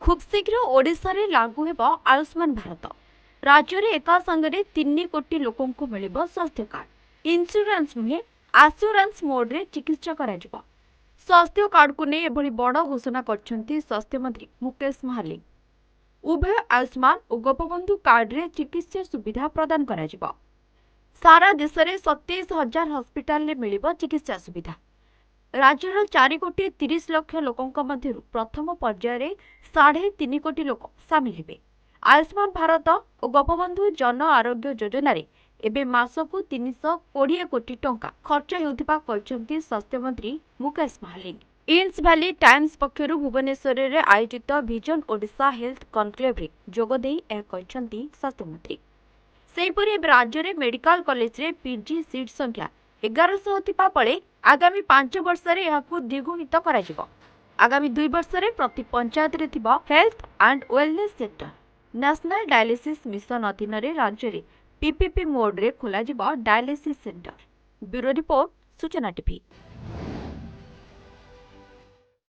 खूब शीघ्र ओडिशा रे लागू हेब आयुष्मान भारत। राज्य रे एका संगे 3 कोटी लोकों को मिलिब स्वास्थ्य कार्ड। इंश्योरेंस नुहे आश्योरेंस मोड रे चिकित्सा कराजिबो। स्वास्थ्य कार्ड को नहीं एभली बड़ घोषणा करछंती स्वास्थ्य मंत्री मुकेश महालिक। उभय आयुष्मान और गोपबंधु कार्ड रे चिकित्सा सुविधा प्रदान कराजिबो। सारा देश में 27,000 हस्पिटाल में मिलिब चिकित्सा सुविधा। राज्यर 4,30,00,000 लोकों मध्य प्रथम पर्यायर 3.5 कोटी लोक सामिल हेबे। आयुष्मान भारत और गोपबंधु जन आरोग्य योजना रे एबे मासकु 320 कोटी टंका खर्च हेउथिबा कहछंती स्वास्थ्य मंत्री मुकेश महालिक। इन्स भैली टाइम्स पक्षरु भुवनेश्वर रे आयोजित विजन ओडिशा हेल्थ कॉन्क्लेव रे जोगदेई ए कहछंती स्वास्थ्य मंत्री। सेहीपरि एबे राज्य में मेडिकल कॉलेज रे पीजी सीट संख्या 1100 थिबा पळे आगामी 5 वर्ष रे एहाकु द्विगुणित कराजिबो। आगामी 2 वर्ष रे प्रति पंचायत रे थिबा health and wellness centre national dialysis mission अधीन रे राज्य रे पीपीपी मोड रे खोला जिबो डायलिसिस सेंटर। ब्यूरो रिपोर्ट सूचना टीवी।